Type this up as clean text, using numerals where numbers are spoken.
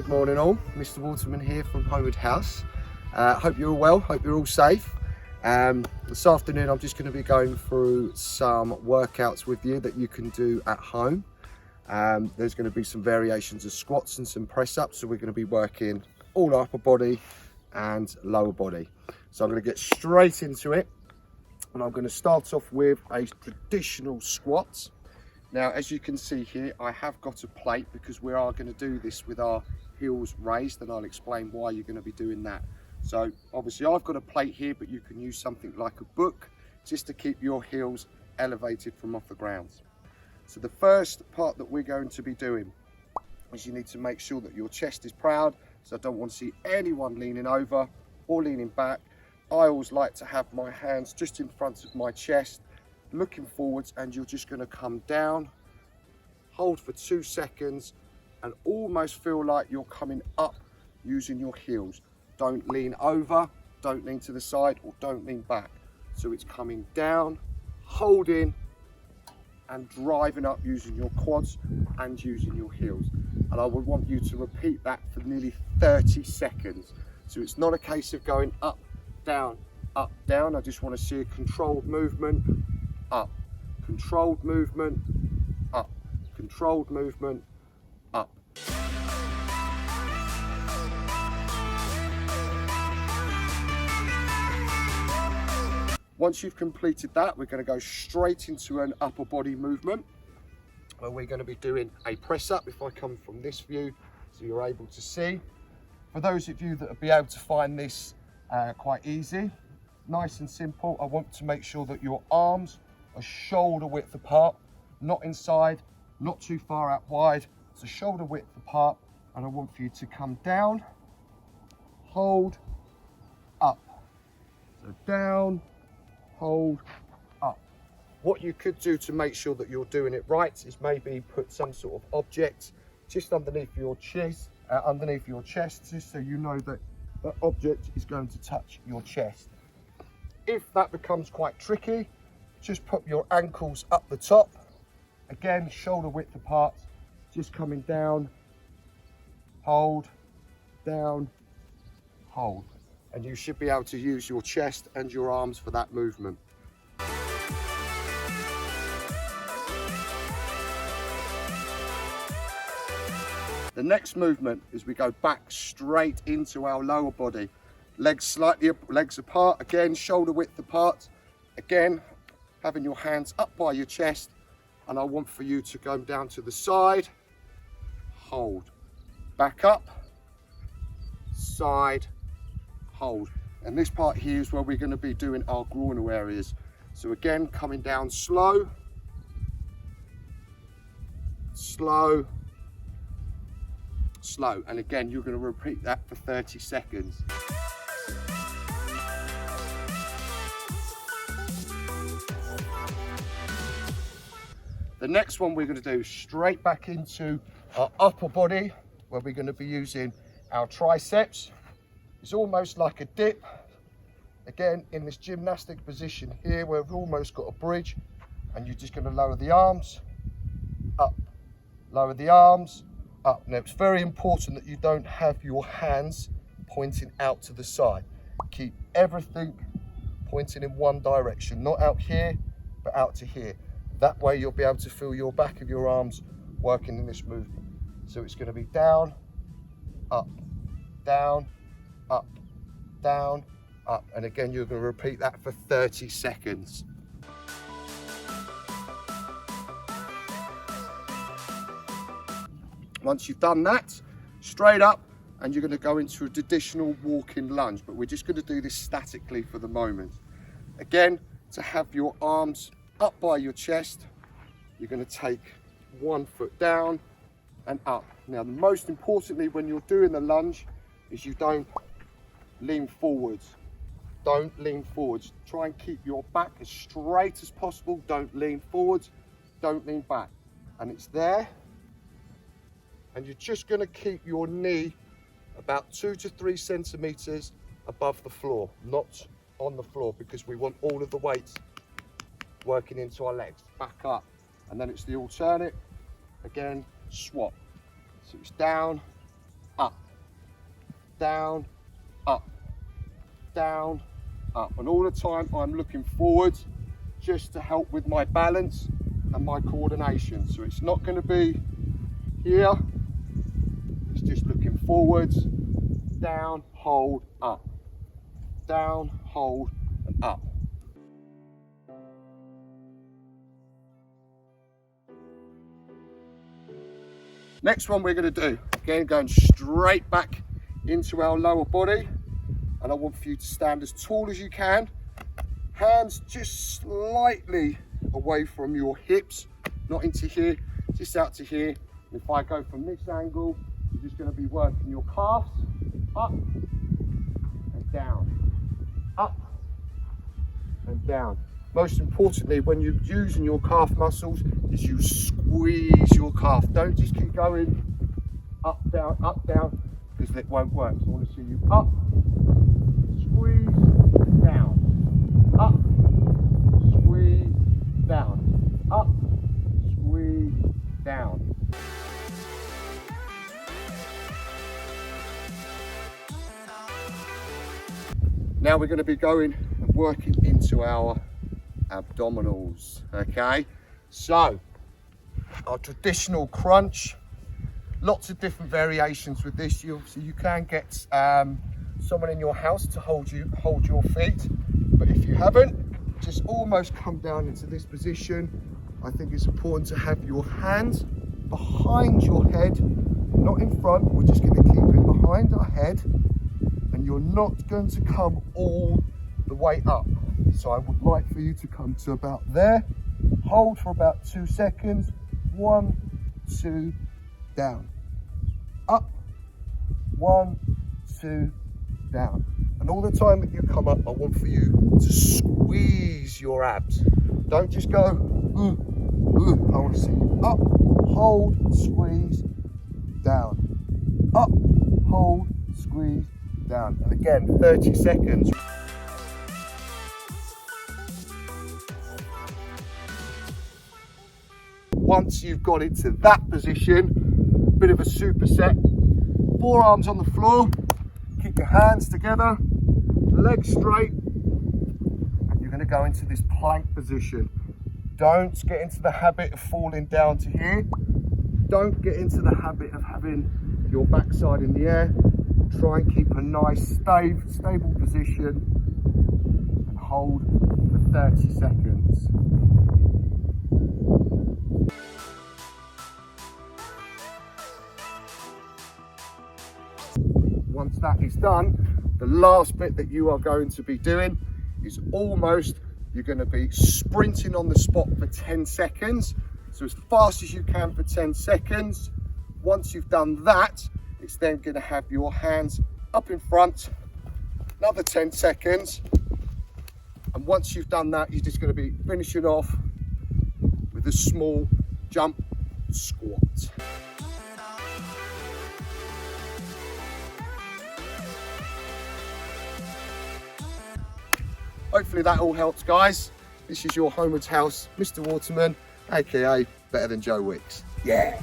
Good morning all, Mr. Waterman here from Homewood House. Hope you're all well, hope you're all safe. This afternoon I'm just going to be going through some workouts with you that you can do at home. There's going to be some variations of squats and some press ups, so we're going to be working all upper body and lower body. So I'm going to get straight into it, and I'm going to start off with a traditional squat. Now, as you can see here, I have got a plate because we are going to do this with our heels raised, and I'll explain why you're going to be doing that. So obviously I've got a plate here, but you can use something like a book just to keep your heels elevated from off the ground. So the first part that we're going to be doing is you need to make sure that your chest is proud. So I don't want to see anyone leaning over or leaning back. I always like to have my hands just in front of my chest, looking forwards, and you're just going to come down, hold for 2 seconds, and almost feel like you're coming up using your heels. Don't lean over, don't lean to the side, or don't lean back. So it's coming down, holding, and driving up using your quads and using your heels. And I would want you to repeat that for nearly 30 seconds. So it's not a case of going up, down, up, down. I just want to see a controlled movement, up, controlled movement, up, controlled movement, up. Once you've completed that, we're going to go straight into an upper body movement where we're going to be doing a press up. If I come from this view so you're able to see. For those of you that will be able to find this quite easy, nice and simple, I want to make sure that your arms are shoulder width apart, not inside, not too far out wide, so shoulder width apart. And I want for you to come down, hold, up. So down, hold, up. What you could do to make sure that you're doing it right is maybe put some sort of object just underneath your chest, just so you know that that object is going to touch your chest. If that becomes quite tricky, just put your ankles up the top. Again, shoulder width apart, just coming down, hold, down, hold. And you should be able to use your chest and your arms for that movement. The next movement is we go back straight into our lower body. Legs apart, again, shoulder width apart. Again, having your hands up by your chest, and I want for you to go down to the side, hold, back up, side, hold. And this part here is where we're going to be doing our groinal areas. So again, coming down slow, slow, slow. And again, you're going to repeat that for 30 seconds. The next one we're going to do straight back into our upper body, where we're going to be using our triceps. It's almost like a dip. Again, in this gymnastic position here, where we've almost got a bridge, and you're just going to lower the arms, up, lower the arms, up. Now, it's very important that you don't have your hands pointing out to the side. Keep everything pointing in one direction, not out here, but out to here. That way you'll be able to feel your back of your arms working in this movement. So it's going to be down, up, down, up, down, up. And again, you're going to repeat that for 30 seconds. Once you've done that, straight up, and you're going to go into a traditional walking lunge, but we're just going to do this statically for the moment. Again, to have your arms up by your chest, you're going to take 1 foot down and up. Now, most importantly, when you're doing the lunge, is you don't lean forwards. Don't lean forwards. Try and keep your back as straight as possible. Don't lean forwards. Don't lean back. And it's there. And you're just going to keep your knee about 2 to 3 centimeters above the floor, not on the floor, because we want all of the weight working into our legs. Back up, and then it's the alternate. Again, swap. So it's down, up, down, up, down, up. And all the time I'm looking forwards just to help with my balance and my coordination. So it's not going to be here, it's just looking forwards, down, hold, up, down, hold, and up. Next one we're going to do, again going straight back into our lower body, and I want for you to stand as tall as you can, hands just slightly away from your hips, not into here, just out to here. And if I go from this angle, you're just going to be working your calves up and down, up and down. Most importantly, when you're using your calf muscles, is you squeeze your calf. Don't just keep going up, down, because it won't work. So I want to see you up, squeeze, down, up, squeeze, down, up, squeeze, down. Now we're going to be going and working into our abdominals, okay? So our traditional crunch, lots of different variations with this. You can get someone in your house to hold your feet, but if you haven't, just almost come down into this position. I think it's important to have your hands behind your head, not in front. We're just going to keep it behind our head, and you're not going to come all the way up. So I would like for you to come to about there, hold for about 2 seconds, 1, 2, down, up, 1, 2, down. And all the time that you come up, I want for you to squeeze your abs. Don't just go, I want to see you up, hold, squeeze, down, up, hold, squeeze, down. And again, 30 seconds. Once you've got into that position, bit of a superset, forearms on the floor, keep your hands together, legs straight, and you're going to go into this plank position. Don't get into the habit of falling down to here. Don't get into the habit of having your backside in the air. Try and keep a nice stable position and hold for 30 seconds. Once that is done, the last bit that you are going to be doing is you're going to be sprinting on the spot for 10 seconds. So as fast as you can for 10 seconds. Once you've done that, it's then going to have your hands up in front, another 10 seconds. And once you've done that, you're just going to be finishing off with a small jump squat. Hopefully that all helps, guys. This is your Homewood's House, Mr. Waterman, aka Better Than Joe Wicks. Yeah.